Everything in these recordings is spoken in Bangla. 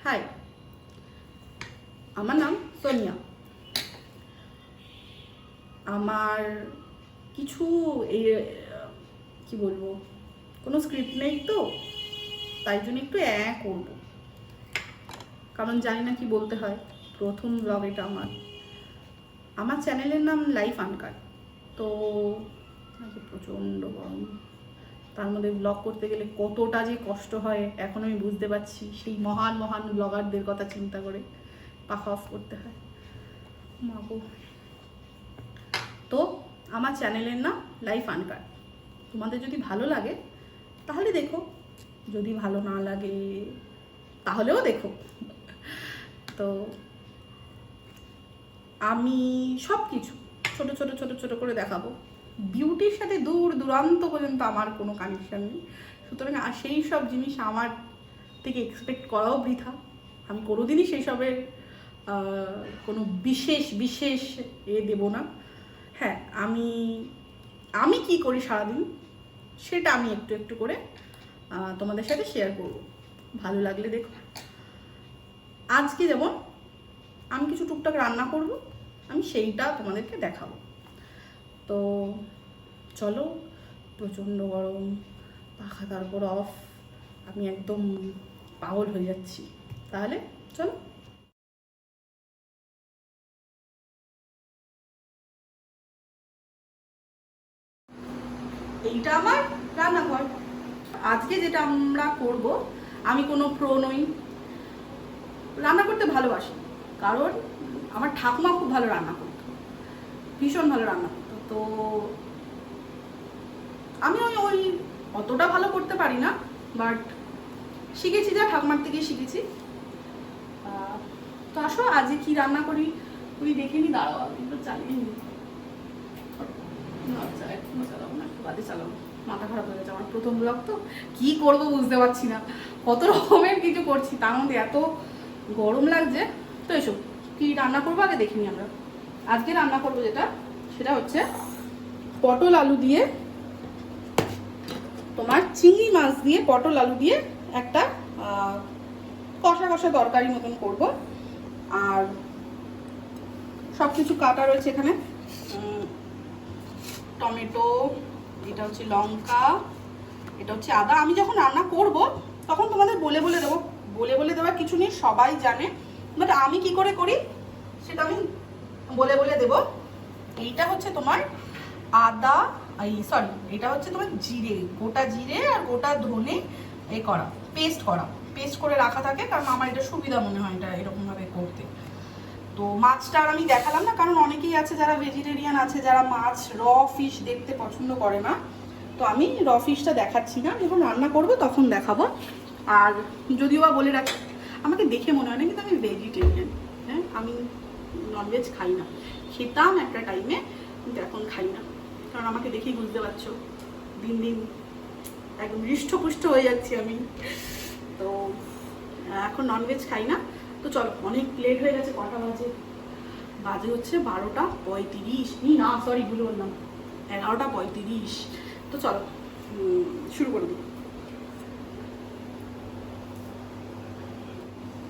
হাই, আমার নাম সোনিয়া। আমার কিছু এই কি বলবো, কোনো স্ক্রিপ্ট নেই তো, তাই জন্য একটু করবো, কারণ জানি না কি বলতে হয়। প্রথম ব্লগ এটা আমার চ্যানেলের নাম লাইফ আনকাট। তো প্রচণ্ড গরম, তার মধ্যে ব্লগ করতে গেলে কতটা যে কষ্ট হয় এখন আমি বুঝতে পারছি। সেই মহান মহান ব্লগারদের কথা চিন্তা করে পাখা অফ করতে হয়। মাগো। তো আমার চ্যানেলের নাম লাইফ আনকাট। তোমাদের যদি ভালো লাগে তাহলে দেখো, যদি ভালো না লাগে তাহলেও দেখো। তো আমি সব কিছু ছোট ছোট ছোট ছোট করে দেখাবো। বিউটির সাথে দূর দূরান্ত পর্যন্ত আমার কোনো কানেকশান নেই, সুতরাং সেই সব জিনিস আমার থেকে এক্সপেক্ট করাও বৃথা। আমি কোনোদিনই সেই সবের কোনো বিশেষ দেব না। হ্যাঁ, আমি কি করি সারাদিন সেটা আমি একটু একটু করে তোমাদের সাথে শেয়ার করব। ভালো লাগলে দেখো। আজকে যেমন আমি কিছু টুকটাক রান্না করব, আমি সেইটা তোমাদেরকে দেখাবো। তো চলো, প্রচণ্ড গরম, পাখা তারপর অফ, আমি একদম পাগল হয়ে যাচ্ছি। তাহলে চলো। এইটা আমার রান্নাঘর। আজকে যেটা আমরা করব, আমি কোনো প্রো নই, রান্না করতে ভালোবাসি, কারণ আমার ঠাকুমা খুব ভালো রান্না করতো, ভীষণ ভালো রান্না করতো। তো আমি ওই অতটা ভালো করতে পারি না, বাট শিখেছি, যা ঠাকুমার থেকে শিখেছি। তো আসো আজকে কি রান্না করি তুই দেখে নি। দাঁড়াও, কিন্তু চালিয়ে নি, চালাবো না, একটু বাদে চালাবো। মাথা খারাপ হয়ে গেছে আমার, প্রথম ব্লগ তো কি করবো বুঝতে পারছি না, কত রকমের কিছু করছি, তার মধ্যে এত গরম লাগছে। তো এসব কি রান্না করবো আগে দেখিনি আমরা। আজকে রান্না করবো সেটা হচ্ছে পটল আলু দিয়ে, তোমার চিংড়ি মাছ দিয়ে পটল আলু দিয়ে একটা কষা কষা তরকারি মতন করব। আর সব কিছু কাটা রয়েছে এখানে, টমেটো, এটা হচ্ছে লঙ্কা, এটা হচ্ছে আদা। আমি যখন রান্না করব তখন তোমাদের বলে দেবো, বলে দেওয়ার কিছু নেই, সবাই জানে, বাট আমি কি করে করি সেটা আমি বলে দেবো। এইটা হচ্ছে তোমার আদা, এটা হচ্ছে তোমার জিরে, গোটা জিরে আর গোটা ধনে পেস্ট করে রাখা থাকে, কারণ আমার এটা সুবিধা মনে হয় এটা এরকম ভাবে করতে। তো মাছটা আর আমি দেখালাম না, কারণ অনেকেই আছে যারা ভেজিটেরিয়ান আছে, যারা মাছ র ফিশ দেখতে পছন্দ করে না। তো আমি র ফিশটা দেখাচ্ছি না, যখন রান্না করবো তখন দেখাবো। আর যদিও বা বলে রাখি, আমাকে দেখে মনে হয় না কিন্তু আমি ভেজিটেরিয়ান। হ্যাঁ, আমি ননভেজ খাই না, খেতাম একটা টাইমে, কিন্তু এখন খাই না, কারণ আমাকে দেখেই বুঝতে পারছো দিন দিন একদম হৃষ্টপুষ্ট হয়ে যাচ্ছি আমি। তো এখন ননভেজ খাই না। তো চলো, অনেক লেট হয়ে গেছে, কটা বাজে হচ্ছে 12:35, না সরি ভুল বললাম, 11:35। তো চলো শুরু করে দিই।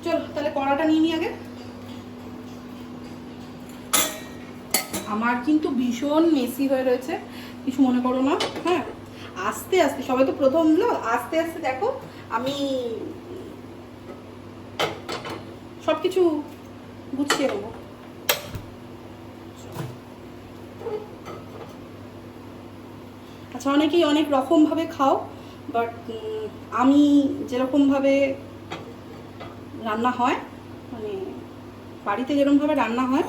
চলো তাহলে কড়াটা নিয়ে নিই আগে। আমার কিন্তু ভীষণ মেসি হয়ে রয়েছে, কিছু মনে করো না। হ্যাঁ, আস্তে আস্তে, সবাই তো প্রথম ব্লগ, আস্তে আস্তে দেখো আমি সব কিছু গুছিয়ে নেবো। আচ্ছা, অনেকেই অনেক রকমভাবে খাও, বাট আমি যেরকমভাবে রান্না হয়, মানে বাড়িতে যেরকমভাবে রান্না হয়,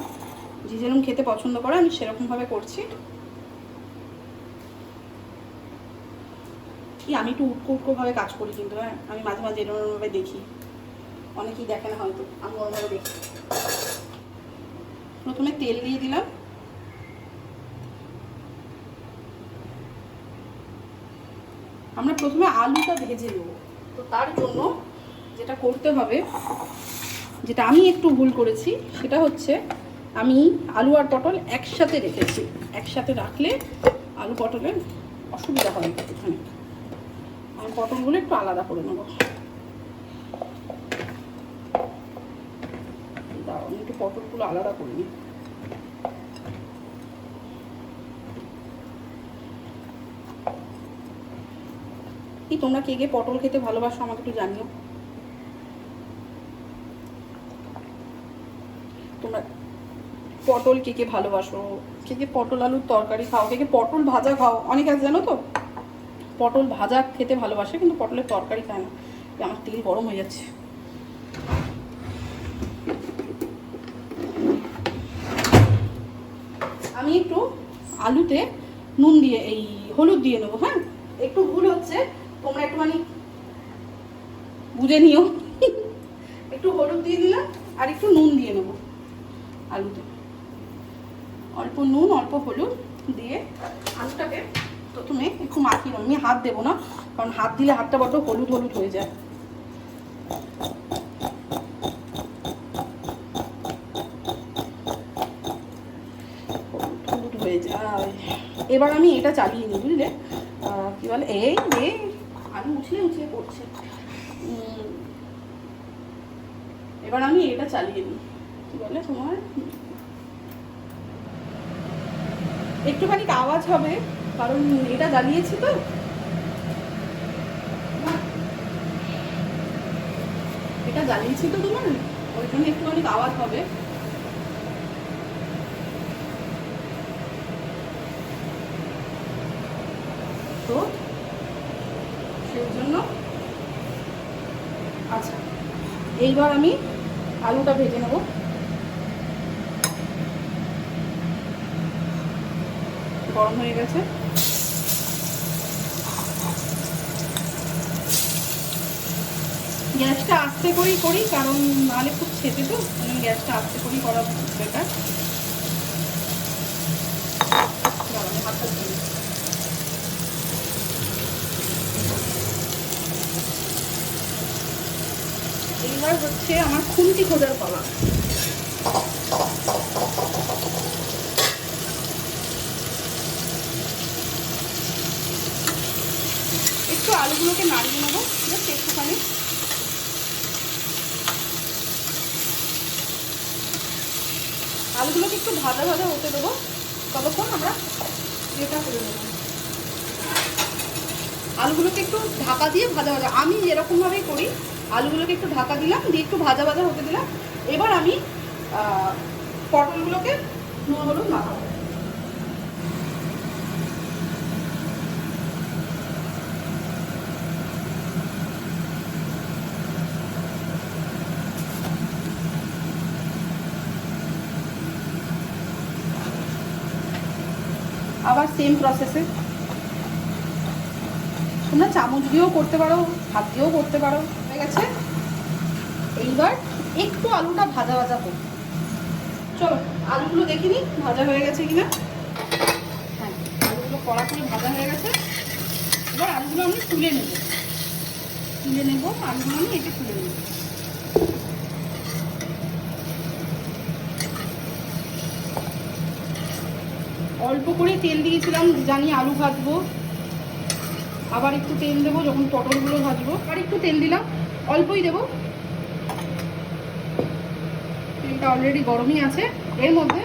যে যেরকম খেতে পছন্দ করে আমি সেরকমভাবে করছি। কি আমি একটু উটকোভাবে কাজ করি, কিন্তু হ্যাঁ আমি মাঝে মাঝে এরকমভাবে দেখি, অনেকেই দেখে না হয়তো, আমি ওরভাবে দেখি। প্রথমে তেল দিয়ে দিলাম, আমরা প্রথমে আলুটা ভেজে নেব। তো তার জন্য যেটা করতে হবে, যেটা আমি একটু ভুল করেছি, সেটা হচ্ছে আমি আলু আর পটল একসাথে রেখেছি। একসাথে রাখলে আলু পটলের অসুবিধা হয় এখানে, আমি পটলগুলো একটু আলাদা করে নেব। পটলগুলো আলাদা করে নিই। কি তোমরা কে কে পটল খেতে ভালোবাসো আমাকে একটু জানিও। তোমরা পটল কে কে ভালোবাসো, কে কে পটল আলুর তরকারি খাও, কে কে পটল ভাজা খাও। অনেকে আছে জানো তো পটল ভাজা খেতে ভালোবাসে কিন্তু পটলের তরকারি খায় না। আমার তেল গরম হয়ে যাচ্ছে। আমি একটু আলুতে নুন দিয়ে এই হলুদ দিয়ে নেবো। হ্যাঁ, একটু ভুল হচ্ছে, তোমরা একটুখানি বুঝে নিও। একটু হলুদ দিয়ে দিলাম আর একটু নুন দিয়ে নেবো আলুতে। অল্প নুন অল্প হলুদ দিয়ে আলুটাকে প্রথমে একটু মাখিয়ে নেবো। আমি হাত দেবো না, কারণ হাত দিলে হাতটা বড্ড হলুদ হলুদ হয়ে যায়। হলুদ হয়ে যায়। এবার আমি এটা চালিয়ে নিই, বুঝলে কি বলে, এই আলু উছলে উছলে পড়ছে। এবার আমি এটা চালিয়ে নিই, কি বলে তোমার, একটুখানি আওয়াজ হবে কারণ এটা জ্বালিয়েছি তো। এটা জ্বালিয়েছি তো তোমার, ওই জন্য একটুখানি আওয়াজ হবে। তো সেই জন্য আচ্ছা, এইবার আমি আলুটা ভেজে নেব। গরম হয়ে গেছে। গ্যাসটা আস্তে করেই করি, কারণ নাহলে খুব ছেটে তো, আমি গ্যাসটা আস্তে করেই করা বেটার। এইবার হচ্ছে আমার খুন্তি খোঁজার পালা। একটু আলুগুলোকে নাড়িয়ে নেবো, ঠিক আছে, একটুখানি। আলুগুলোকে একটু ভাজা ভাজা হতে দেবো, ততক্ষণ আমরা এটা করে নেবো। আলুগুলোকে একটু ঢাকা দিয়ে ভাজা ভাজা, আমি এরকমভাবেই করি। আলুগুলোকে একটু ঢাকা দিলাম, দিয়ে একটু ভাজা ভাজা হতে দিলাম। এবার আমি পটলগুলোকে নুন হলুদ মাখাবো। আবার সেম প্রসেসে তোমরা চামচ দিয়েও করতে পারো, হাত দিয়েও করতে পারো। হয়ে গেছে। এইবার একটু আলুটা ভাজা ভাজা হোক। চলো আলুগুলো দেখিনি ভাজা হয়ে গেছে কিনা। হ্যাঁ, আলুগুলো কড়াকড়ি ভাজা হয়ে গেছে। এবার আলুগুলো আমি তুলে নেব, আলুগুলো আমি এটা তুলে নেব। অল্প করে তেল দিয়েছিলাম, জানি আলু ভাজবো, আবার একটু তেল দেবো যখন পটলগুলো ভাজবো। আর একটু তেল দিলাম, অল্পই দেবো, তেলটা অলরেডি গরমই আছে। এর মধ্যে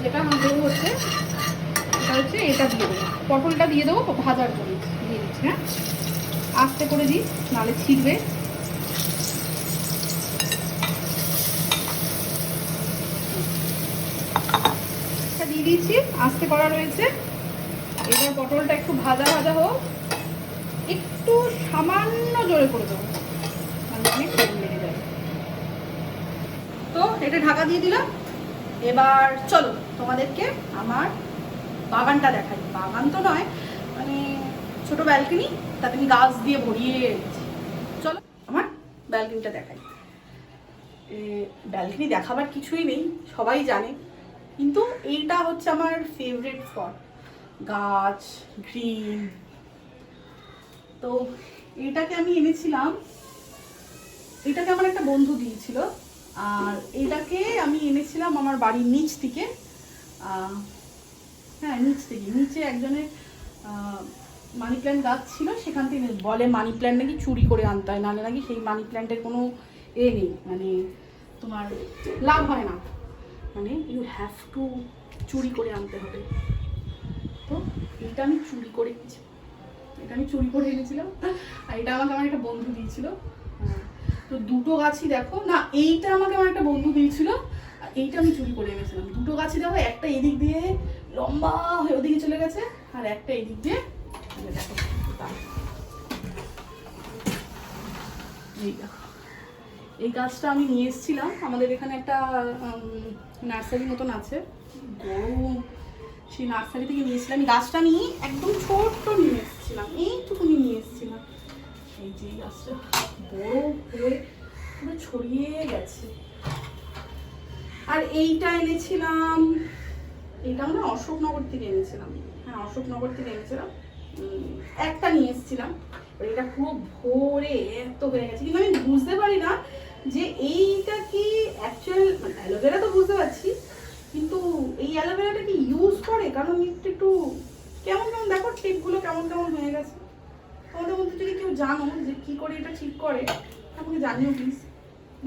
যেটা দেবো হচ্ছে এটা দিয়ে দেবো, পটলটা দিয়ে দেবো ভাজার জন্য দিয়ে দিচ্ছি। হ্যাঁ, আস্তে করে দিই নাহলে ছিঁড়বে। দিয়ে দিয়েছি, আস্তে করা রয়েছে। এবার পটলটা একটু ভাজা ভাজা হোক, একটু সামান্য জোরে করে দেবো, লেগে যাবে। তো এটা ঢাকা দিয়ে দিলাম। এবার চলো তোমাদেরকে আমার বাগানটা দেখাই। বাগান তো নয়, মানে ছোট ব্যালকনি, তাতে আমি গাছ দিয়ে ভরিয়ে রেখেছি। চলো আমার ব্যালকনিটা দেখাই। ব্যালকনি দেখাবার কিছুই নেই, সবাই জানে, কিন্তু এইটা হচ্ছে আমার ফেভারিট স্পট। গাছ, গ্রিন। তো এটাকে আমি এনেছিলাম, এটাকে আমার একটা বন্ধু দিয়েছিল, আর এটাকে আমি এনেছিলাম আমার বাড়ির নিচ থেকে। হ্যাঁ, নিচে একজনের মানি প্ল্যান্ট গাছ ছিল, সেখান থেকে বলে মানি প্ল্যান্ট নাকি চুরি করে আনতে হয়, নাহলে নাকি সেই মানি প্ল্যান্টের কোনো নেই, মানে তোমার লাভ হয় না, মানে ইউ হ্যাভ টু চুরি করে আনতে হবে। তো এটা আমি চুরি করে এনেছি, এটা আমি চুরি করে এনেছিলাম, আর এটা আমাকে আমার একটা বন্ধু দিয়েছিল। তো দুটো গাছই দেখো না, এইটা আমাকে আমার একটা বন্ধু দিয়েছিল, আর এইটা আমি চুরি করে এনেছিলাম। দুটো গাছই দেখো, একটা এদিক দিয়ে লম্বা হয়ে ওদিকে চলে গেছে, আর একটা এদিক দিয়ে দেখো। এই দেখো, এই গাছটা আমি নিয়ে এসেছিলাম, আমাদের এখানে একটা নার্সারি মতন আছে বড়, সেই নার্সারি থেকে নিয়েছিলাম। গাছটা নিয়ে একদম ছোট্ট নিয়ে এসেছিলাম, এইটুকুনি নিয়ে এসেছিলাম। এই যে গাছটা বড় হয়ে পুরো ছড়িয়ে গেছে। আর এইটা এনেছিলাম, এইটা আমরা অশোকনগর থেকে এনেছিলাম। হ্যাঁ, অশোকনগর থেকে এনেছিলাম, একটা নিয়ে এসেছিলাম। এটা পুরো ভরে এত হয়ে গেছে, কিন্তু আমি বুঝতে পারি না যে এইটা কি অ্যাকচুয়াল অ্যালোভেরা, তো বুঝতে পারছি, কিন্তু এই অ্যালোভেরাটা কি ইউজ করে, কারণ একটু একটু কেমন কেমন দেখো, টিপগুলো কেমন কেমন হয়ে গেছে। তোমাদের মধ্যে যদি কেউ জানো যে কি করে এটা ঠিক করে, আমাকে জানিও প্লিজ,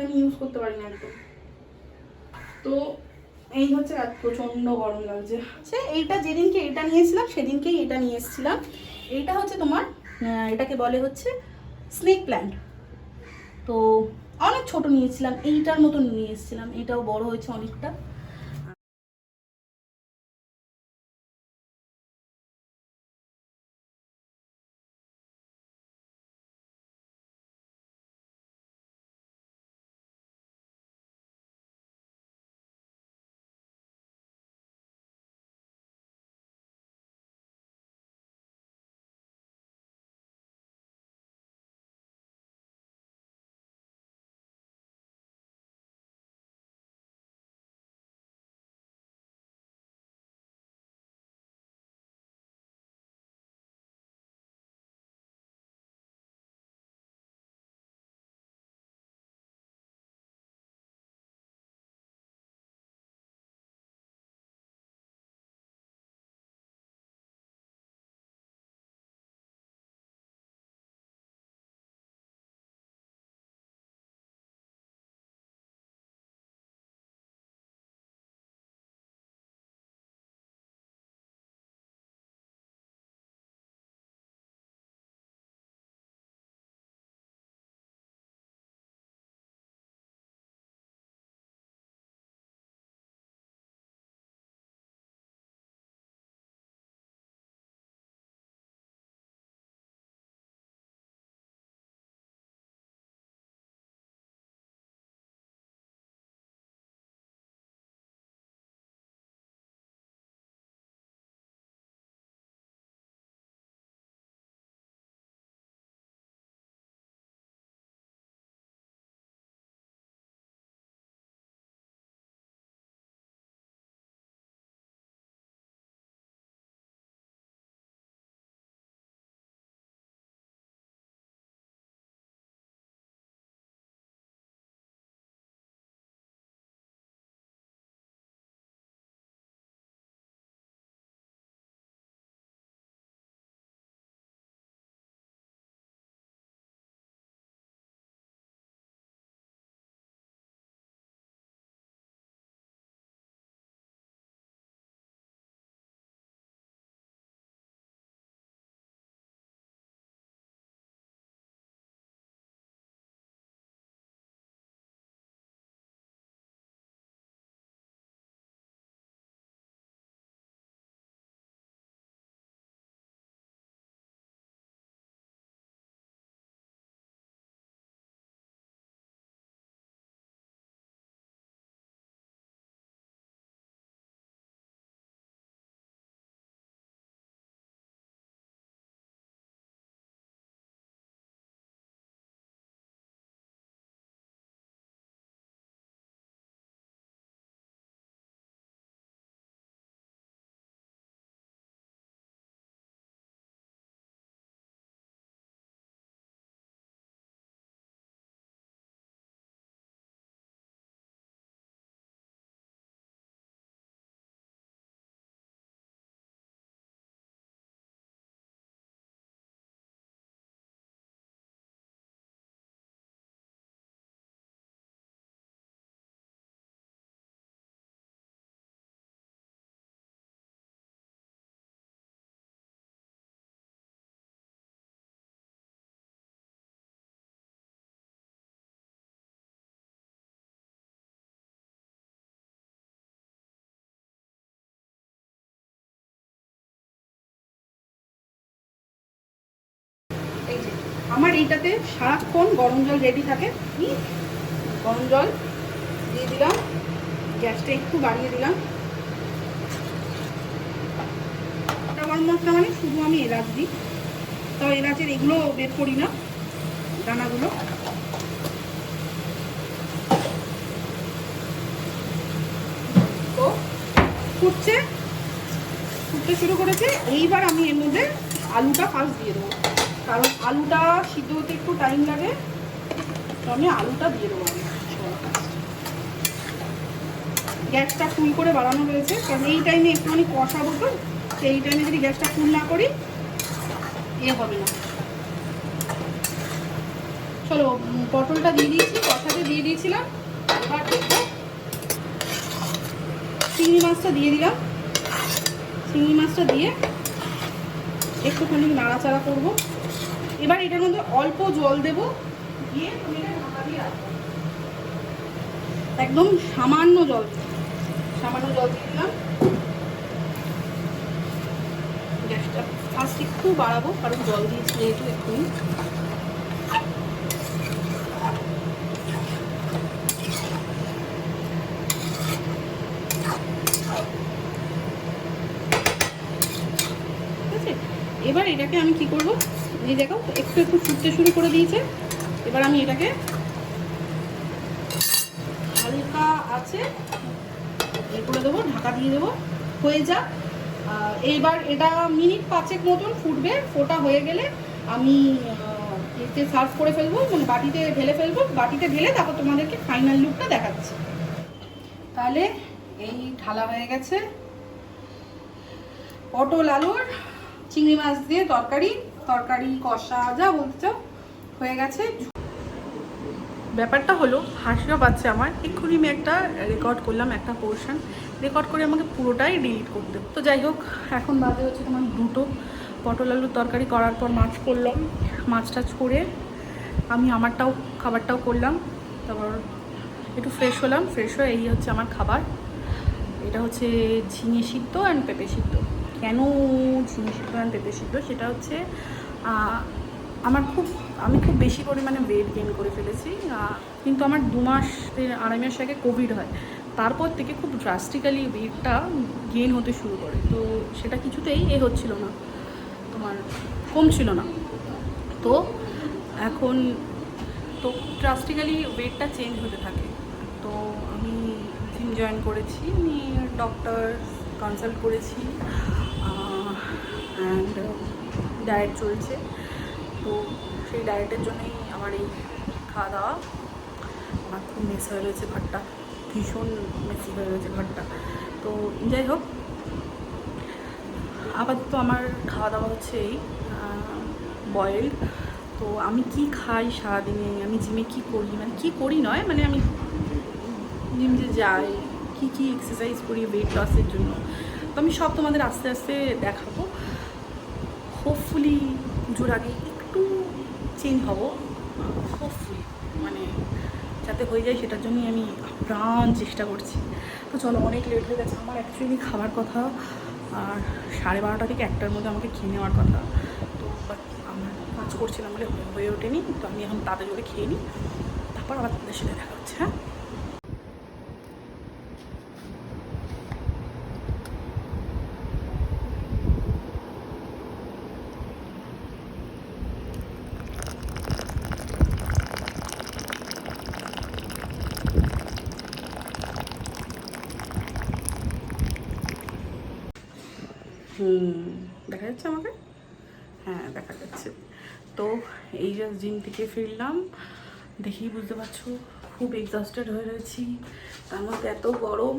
আমি ইউজ করতে পারি না একদম। তো এই হচ্ছে, আর প্রচন্ড গরম লাগছে। এইটা যেদিনকে এটা নিয়েছিলাম সেদিনকেই এটা নিয়ে এসেছিলাম। এইটা হচ্ছে তোমার, এটাকে বলে হচ্ছে স্নেক প্ল্যান্ট। তো অনেক ছোট নিয়েছিলাম, এইটার মতন নিয়ে এসেছিলাম, এটাও বড় হয়েছে অনেকটা। আমার এইটাতে সারাক্ষণ গরম জল রেডি থাকে। গরম জল দিয়ে দিলাম, গ্যাসটা একটু বাড়িয়ে দিলাম। গরম মশলা মানে শুধু আমি এলাচ দিই, তাও এলাচের এগুলো বের করি না, দানাগুলো। তো ফুটতে শুরু করেছে। এইবার আমি এর মধ্যে আলুটা ফার্স্ট দিয়ে দেবো, কারণ আলুটা সিদ্ধ হতে একটু টাইম লাগে, তো আমি আলুটা দিয়ে দেবো। গ্যাসটা ফুল করে বাড়ানো হয়েছে, কারণ এই টাইমে একটুখানি কষাবো, তো সেই টাইমে যদি গ্যাসটা ফুল না করি হবে না। চলো, পটলটা দিয়ে দিয়েছি, কষাতে দিয়ে দিয়েছিলাম। এবার দেখো চিংড়ি মাছটা দিয়ে দিলাম। চিংড়ি মাছটা দিয়ে একটুখানি নাড়াচাড়া করব। এবার এটার মধ্যে অল্প জল দেব, দিয়ে ঢাকা দিয়ে রাখবো। একদম সামান্য জল দিয়ে দিলাম। গ্যাসটা ফার্স্ট একটু বাড়াবো, কারণ জল দিয়েছি যেহেতু এক্ষুনি। এবার এটাকে আমি কি করব, এই দেখো একটু একটু ফুটতে শুরু করে দিয়েছে। এবার আমি এটাকে হালকা আছে এ করে দেবো, ঢাকা দিয়ে দেবো, হয়ে যাক। এইবার এটা মিনিট 5 মতন ফুটবে। ফোটা হয়ে গেলে আমি এতে সার্ভ করে ফেলবো, মানে বাটিতে ঢেলে ফেলবো। বাটিতে ঢেলে তারপর তোমাদেরকে ফাইনাল লুকটা দেখাচ্ছি। তাহলে এই ঢালা হয়ে গেছে পটল আলুর চিংড়ি মাছ দিয়ে তরকারি কষা যা বলছো হয়ে গেছে। ব্যাপারটা হলো হাসিও পাচ্ছে আমার। এক্ষুনি আমি একটা রেকর্ড করলাম, একটা পোর্শন রেকর্ড করে আমাকে পুরোটাই ডিলিট করতে। তো যাই হোক, এখন বাজে হচ্ছে তোমার 2টো। পটল আলুর তরকারি করার পর মাছ করলাম, মাছ টাছ করে আমি আমারটাও খাবারটাও করলাম। তারপর একটু ফ্রেশ হলাম, ফ্রেশ হয়ে এই হচ্ছে আমার খাবার। এটা হচ্ছে ঝিঙে সিদ্ধ অ্যান্ড পেঁপে সিদ্ধ। কেন ঝিঙে সিদ্ধ অ্যান্ড পেঁপে সিদ্ধ, সেটা হচ্ছে আমি খুব বেশি পরিমাণে ওয়েট গেইন করে ফেলেছি। কিন্তু আমার 2 মাস 2.5 মাস আগে কোভিড হয়, তারপর থেকে খুব ড্রাস্টিক্যালি ওয়েটটা গেইন হতে শুরু করে। তো সেটা কিছুতেই হচ্ছিল না, তোমার কমছিল না। তো এখন তো ড্রাস্টিক্যালি ওয়েটটা চেঞ্জ হতে থাকে। তো আমি জিম জয়েন করেছি, আমি ডক্টর কনসাল্ট করেছি, অ্যান্ড ডায়েট চলছে। তো সেই ডায়েটের জন্যই আমার এই খাওয়া দাওয়া। আমার খুব মেস হয়ে রয়েছে ঘরটা, ভীষণ মেসি হয়ে রয়েছে ঘরটা। তো যাই হোক, আপাতত আমার খাওয়া দাওয়া হচ্ছে এই বয়েলড। তো আমি কি খাই সারাদিনে, আমি জিমে কি করি, মানে কি করি নয়, মানে আমি জিম যে যাই, কি এক্সারসাইজ করি ওয়েট লসের জন্য, তো আমি সব তোমাদের আস্তে আস্তে দেখাবো। হোপফুলি পুজোর আগে একটু চেঞ্জ হব, হোপফুলি, মানে যাতে হয়ে যায় সেটার জন্যই আমি প্রাণ চেষ্টা করছি। তো চলো, অনেক লেট হয়ে গেছে। আমার অ্যাকচুয়ালি খাবার কথা আর 12:30 থেকে 1টার মধ্যে আমাকে খেয়ে নেওয়ার কথা। তো বাট আমার কাজ করছিলাম বলে হয়ে ওঠেনি। তো আমি এখন তাড়াতাড়ি খেয়ে নিই, তারপর আবার তাদের সাথে দেখা হচ্ছে। হ্যাঁ, দেখা যাচ্ছে আমাকে? হ্যাঁ, দেখা যাচ্ছে। তো এই যে জিম থেকে ফিরলাম, দেখেই বুঝতে পারছো খুব এক্সস্টেড হয়ে রয়েছি, তার মধ্যে এত গরম।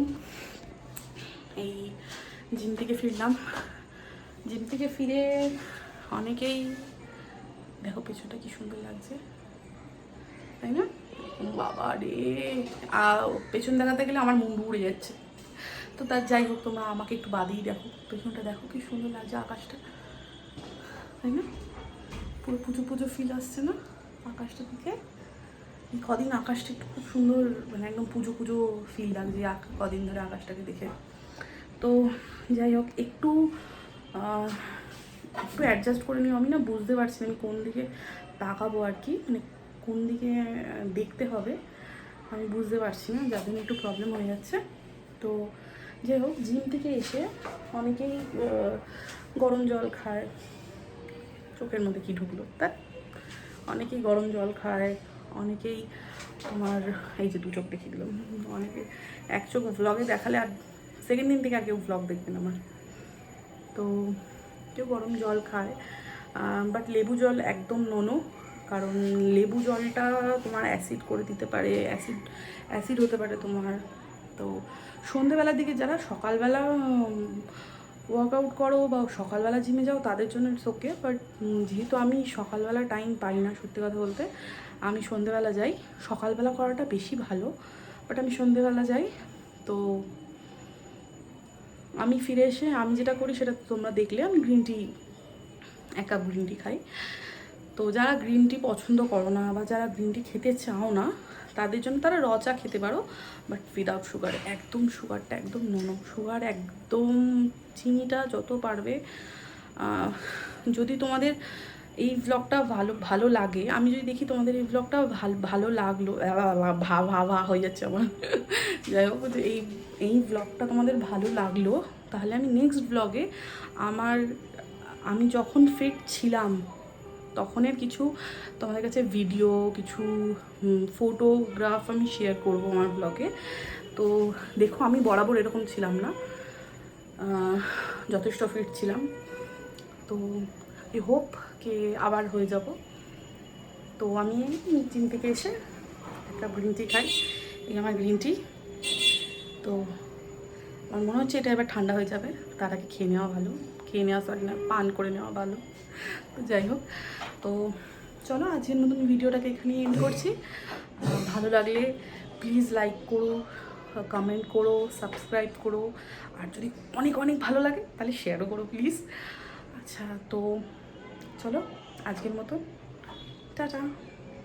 এই জিম থেকে ফিরলাম, জিম থেকে ফিরে অনেকেই দেখো পেছনটা কি সুন্দর লাগছে, তাই না? বাবা রে, পেছন দেখাতে গেলে আমার মুন্ডু উড়ে যাচ্ছে। তো তার যাই হোক, তোমরা আমাকে একটু বাদিয়েই দেখো, পেছনটা দেখো কি সুন্দর লাগছে, আকাশটা, তাই না? পুরো পুজো পুজো ফিল আসছে না আকাশটা থেকে? এই কদিন আকাশটা একটু খুব সুন্দর, মানে একদম পুজো পুজো ফিল লাগছে কদিন ধরে আকাশটাকে দেখে। তো যাই হোক, একটু অ্যাডজাস্ট করে নিও। আমি না বুঝতে পারছি আমি কোন দিকে তাকাবো আর কি, মানে কোন দিকে দেখতে হবে আমি বুঝতে পারছি না, যার জন্য একটু প্রবলেম হয়ে যাচ্ছে। তো যাই হোক, জিম থেকে এসে অনেকেই গরম জল খায়, চোখের মধ্যে কি ঢুকলো তার, অনেকেই গরম জল খায়, অনেকেই তোমার এই যে 2 চোখ দেখিয়ে দিলাম, অনেকে 1 চোখ ভ্লগে দেখালে আর সেকেন্ড দিন থেকে আর কেউ ভ্লগ দেখবেন আমার। তো কেউ গরম জল খায়, বাট লেবু জল একদম নোনো, কারণ লেবু জলটা তোমার অ্যাসিড করে দিতে পারে, অ্যাসিড হতে পারে তোমার। তো সন্ধেবেলার দিকে যারা সকালবেলা ওয়ার্কআউট করো বা সকালবেলা জিমে যাও তাদের জন্য ইটস ওকে, বাট যেহেতু আমি সকালবেলা টাইম পাই না, সত্যি কথা বলতে আমি সন্ধেবেলা যাই, সকালবেলা করাটা বেশি ভালো, বাট আমি সন্ধেবেলা যাই। তো আমি ফিরে এসে আমি যেটা করি সেটা তোমরা দেখলে, আমি green tea, 1 cup green tea খাই। তো যারা গ্রিন টি পছন্দ করো না বা যারা গ্রিন টি খেতে চাও না তাদের জন্য তারা র চা খেতে পারো, বাট উইদাউট সুগার, একদম সুগারটা একদম নোনো, সুগার একদম, চিনিটা যত পারবে। যদি তোমাদের এই ব্লগটা ভালো লাগে, আমি যদি দেখি তোমাদের এই ব্লগটা ভালো লাগলো, ভা হয়ে যাচ্ছে আমার যাই হোক, যে এই ব্লগটা তোমাদের ভালো লাগলো, তাহলে আমি নেক্সট ব্লগে আমি যখন ফিট ছিলাম তখনের কিছু তোমাদের কাছে ভিডিও, কিছু ফটোগ্রাফ আমি শেয়ার করব আমার ব্লগে। তো দেখো, আমি বরাবর এরকম ছিলাম না, যথেষ্ট ফিট ছিলাম। তো আই হোপ কে আবার হয়ে যাব। তো আমি জিম থেকে এসে একটা গ্রিন টি খাই, এই আমার গ্রিন টি। তো আমার মনে হচ্ছে এটা এবার ঠান্ডা হয়ে যাবে, তার আগে খেয়ে নেওয়া ভালো, সরি না, পান করে নেওয়া ভালো। তো যাই হোক, তো চলো আজকের মতন ভিডিওটাকে এখানেই এন্ড করছি। ভালো লাগলে প্লিজ লাইক করো, কমেন্ট করো, সাবস্ক্রাইব করো, আর যদি অনেক অনেক ভালো লাগে তাহলে শেয়ারও করো প্লিজ। আচ্ছা, তো চলো আজকের মতো টাটা।